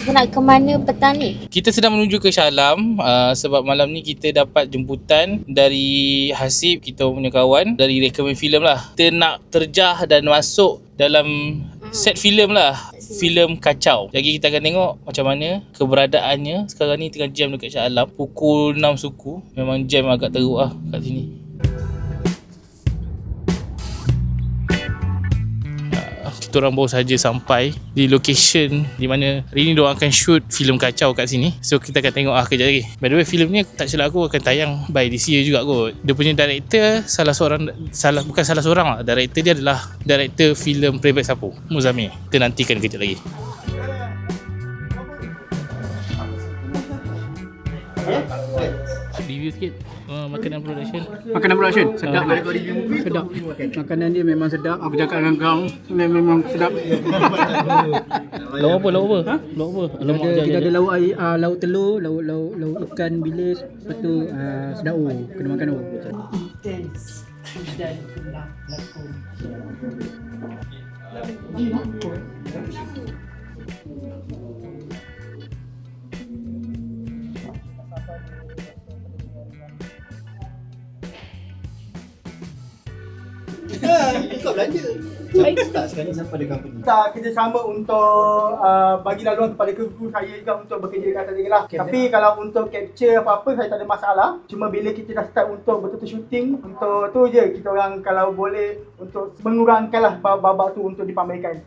Nak ke mana petang ni? Kita sedang menuju ke Shah Alam sebab malam ni kita dapat jemputan dari Hasib, kita punya kawan, dari Recommend Film lah. Kita nak terjah dan masuk dalam set filem lah, filem kacau. Jadi kita akan tengok macam mana keberadaannya. Sekarang ni tengah jam dekat Shah Alam, pukul 6 suku. Memang jam agak teruk lah kat sini. Kita orang baru saja sampai di location di mana hari ni diorang akan shoot filem kacau kat sini. So kita akan tengok kejap lagi. By the way, filem ni tak silap aku akan tayang by this year juga kot. Dia punya director bukan salah seorang lah. Director dia adalah director filem Playback Sapu, Muzammil. Kita nantikan kejap lagi. Review sikit makanan production. Makanan production sedap. Sedap. Makanan dia memang sedap. Aku cakap dengan kau, memang sedap. Lauk apa? Lauk apa? Kita ada lauk air, lauk telur, lauk ikan bilis, lepas tu sedap kena makan Intens dan kena lakon. Kau belanja. Tak sekali sampai ada company. Kita kerjasama untuk bagi laluan kepada kru saya juga untuk bekerja kat atas dia lah. Tapi kalau untuk capture apa-apa saya tak ada masalah. Cuma bila kita dah start untuk betul-betul shooting, untuk tu je kita orang kalau boleh untuk mengurangkan lah babak tu untuk dipamerkan.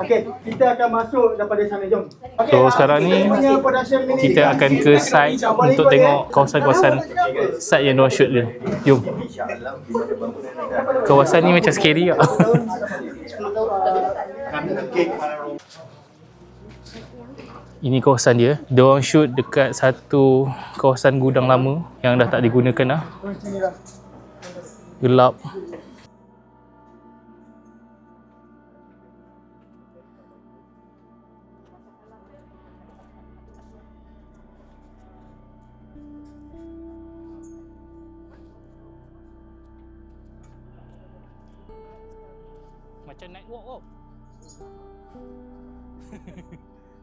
Okey, kita akan masuk daripada sana, jom. Okay, So sekarang ni kita akan ke site untuk tengok kawasan-kawasan site yang diorang shoot dia. Jom. Kawasan ni macam scary tak? Ini kawasan dia. Diorang shoot dekat satu kawasan gudang lama yang dah tak digunakan dah. Gelap. Macam night walk tau.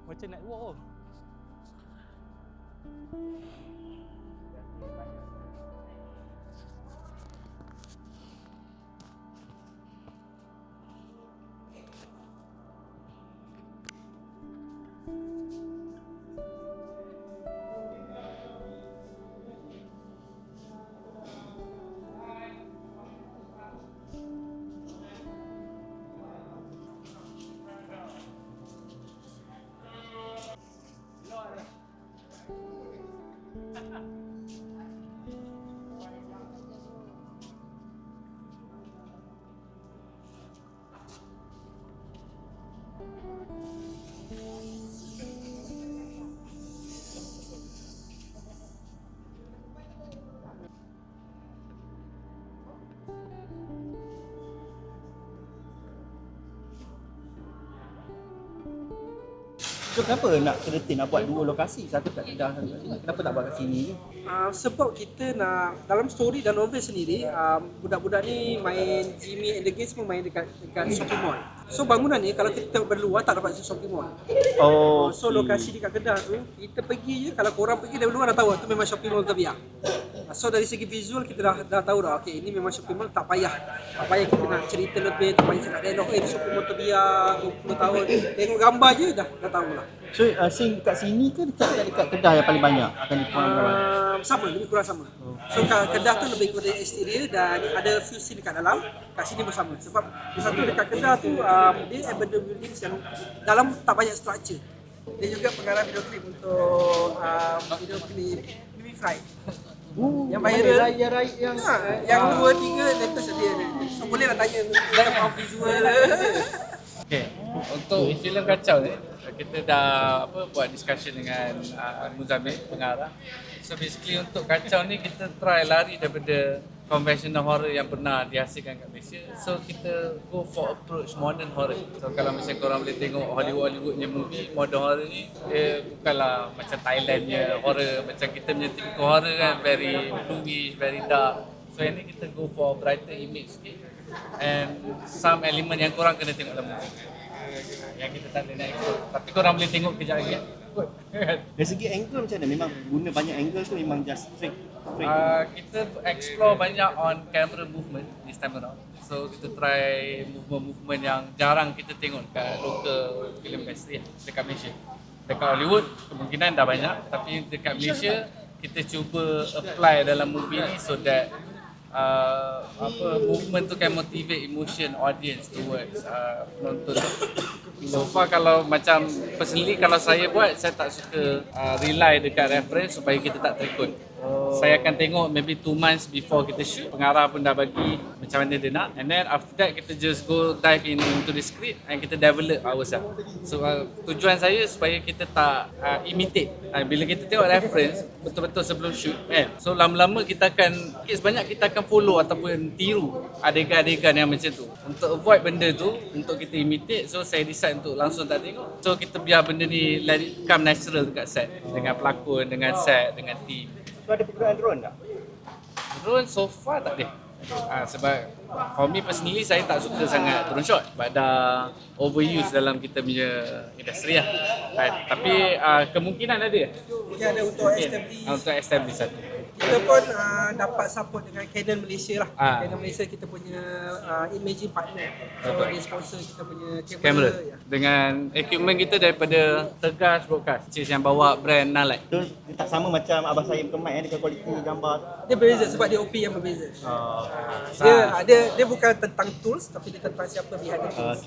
Macam night walk tau. So kenapa nak nak buat dua lokasi? Satu kat Kedah, satu kat sini. Kenapa tak buat kat sini je? Sebab kita nak dalam story dan novel sendiri, budak-budak ni main Jimmy and the Gang semua main dekat shopping mall. So bangunan ni kalau kita tengok berluar tak dapat shopping mall. So lokasi dekat Kedah tu kita pergi je, kalau korang pergi dari luar dah tahu tu memang shopping mall terbiak. So dari segi visual kita dah tahu dah, okey ini memang shopping mall, tak payah kita nak cerita lebih, tak payah cakap dialog shopping mall terbiak 20 tahun. Tengok gambar je dah tahu lah. So scene kat sini ke dekat Kedah yang paling banyak akan dikurangkan? Sama, lebih kurang sama. So Kedah tu lebih kepada exterior dan ada few scene dekat dalam. Kat sini pun sama. Sebab satu dekat Kedah tu dia abandoned buildings yang dalam tak banyak structure. Dia juga pengarah video klip untuk video klip Mimi Fry. Yang viral yang 2-3 latest dia. So boleh lah tanya dalam visual. Okay, untuk filem kacau ni kita dah buat discussion dengan Muzammil, pengarah. So basically untuk kacau ni kita try lari daripada conventional horror yang pernah dihasilkan kat Malaysia. So kita go for approach modern horror. So kalau macam korang boleh tengok Hollywoodnya movie, modern horror ni dia bukanlah macam Thailandnya horror, macam kita punya typical horror kan, very bluish, very dark. So yang ni kita go for brighter image sikit and some element yang korang kena tengok dalam movie. yang kita tak boleh nak explore. Tapi korang boleh tengok kejap lagi. Dari segi angle macam mana? Memang guna banyak angle tu memang just straight. Kita explore banyak on camera movement this time around. So kita try movement-movement yang jarang kita tengok kat local film industry dekat Malaysia. Dekat Hollywood kemungkinan dah banyak, tapi dekat Malaysia kita cuba apply dalam movie ni so that movement tu can motivate emotion audience towards penonton. So far kalau macam personally kalau saya buat, saya tak suka rely dekat reference supaya kita tak terikut. Saya akan tengok maybe 2 months before kita shoot, pengarah pun dah bagi macam mana dia nak, and then after that kita just go dive into the script and kita develop ourselves. So tujuan saya supaya kita tak imitate. Bila kita tengok reference betul-betul sebelum shoot kan, so lama-lama kita akan sebanyak kita akan follow ataupun tiru adegan-adegan yang macam tu. Untuk avoid benda tu, untuk kita imitate, so saya decide untuk langsung tak tengok. So kita biar benda ni let it come natural dekat set, dengan pelakon, dengan set, dengan team. So ada penggunaan drone tak? Drone so far tak ada. Sebab for me personally saya tak suka sangat drone shot sebab dah overuse dalam kita punya industri lah. Tapi kemungkinan ada. Mungkin ada untuk establish. Untuk establish satu. Kita pun dapat support dengan Canon Malaysia lah. Canon Malaysia kita punya imaging partner. So dia sponsor kita punya kamera. Ya. Dengan equipment kita daripada Tegas Broadcast, yang bawa brand Nalite. Tu dia tak sama macam abang saya punya mic dengan kualiti gambar. Dia berbeza sebab dia OP yang berbeza. Dia bukan tentang tools tapi dia tentang siapa behind the tools.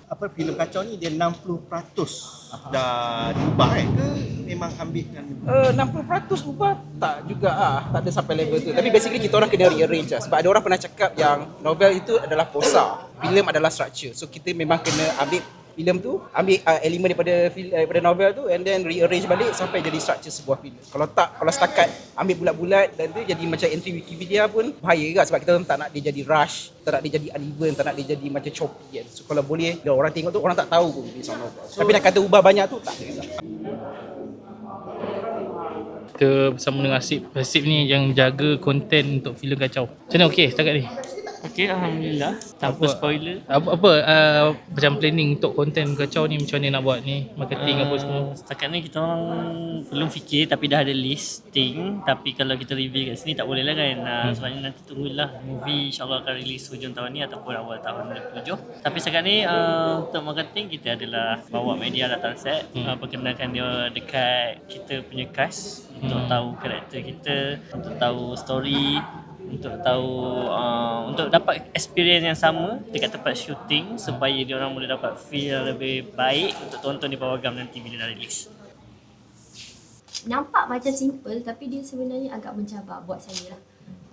Apa filem kacau ni dia 60% dah diubah kan ke memang ambilkan 60% ubah tak juga tak ada sampai level tu. Tapi basically kita orang kena rearrange lah. Sebab ada orang pernah cakap yang novel itu adalah prosa, filem adalah structure. So kita memang kena ambil filem tu, ambil elemen daripada novel tu and then rearrange balik sampai jadi structure sebuah filem. Kalau setakat ambil bulat-bulat dan tu jadi macam entry Wikipedia pun bahaya juga sebab kita tak nak dia jadi rush, tak nak dia jadi uneven, tak nak dia jadi macam choppy kan. So kalau boleh bila orang tengok tu orang tak tahu pun based on novel. Tapi nak kata ubah banyak tu tak ada. Kita bersama dengan Hasib ni yang jaga konten untuk filem kacau. Macam mana okey setakat ni? Okey, alhamdulillah. Tanpa spoiler. Macam planning untuk konten kacau ni macam mana nak buat ni? Marketing apa semua? Setakat ni kita orang belum fikir tapi dah ada listing. Tapi kalau kita review kat sini tak boleh lah kan. Sebenarnya nanti tunggulah movie insyaAllah akan release hujung tahun ni ataupun awal tahun 2007. Tapi setakat ni untuk marketing kita adalah bawa media datang set, perkenalkan dia dekat kita punya cast untuk tahu karakter kita, untuk tahu story, untuk tahu untuk dapat experience yang sama dekat tempat syuting supaya dia orang boleh dapat feel lebih baik untuk tonton di bawah gam nanti bila dah release. Nampak macam simple tapi dia sebenarnya agak mencabar buat saya lah.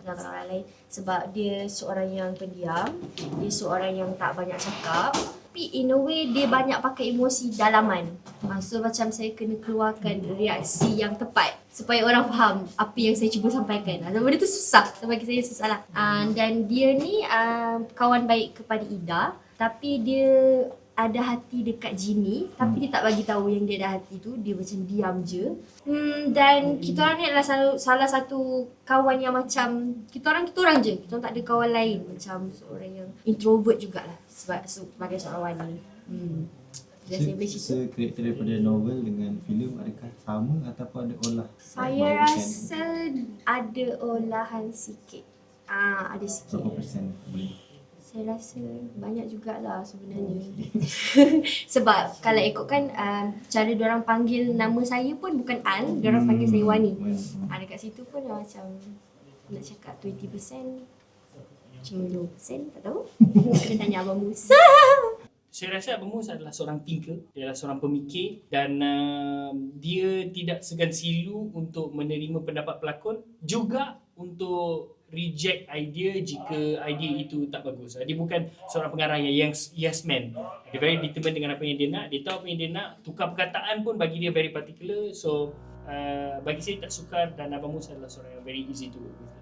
Dengan orang lain sebab dia seorang yang pendiam, dia seorang yang tak banyak cakap, tapi in a way dia banyak pakai emosi dalaman. So macam saya kena keluarkan reaksi yang tepat supaya orang faham apa yang saya cuba sampaikan. Benda tu susah, bagi saya susah lah. Dan dia ni kawan baik kepada Ida, tapi dia ada hati dekat Jimmy, tapi dia tak bagi tahu yang dia ada hati tu, dia macam diam je. Dan kita orang ni adalah salah satu kawan yang macam kita orang je. Kita orang tak ada kawan lain macam seorang yang introvert jugalah sebagai seorang wanita. Karakter daripada novel dengan filem adakah sama ataupun ada olah? Saya rasa ada olahan sikit. Ada sikit. Berapa persen boleh? Saya rasa banyak jugalah sebenarnya. Sebab kalau ikutkan cara diorang panggil nama saya pun bukan Al, diorang panggil saya Wani. Dekat situ pun macam nak cakap 20%, macam 20%, tak tahu. Kena tanya Abang Musa. Saya rasa Abang Mus adalah seorang thinker, dia adalah seorang pemikir dan dia tidak segan silu untuk menerima pendapat pelakon, juga untuk reject idea jika idea itu tak bagus. Dia bukan seorang pengarah yang yes man. Dia very determined dengan apa yang dia nak, dia tahu apa yang dia nak, tukar perkataan pun bagi dia very particular. So bagi saya tak sukar dan Abang Mus adalah seorang yang very easy to work with.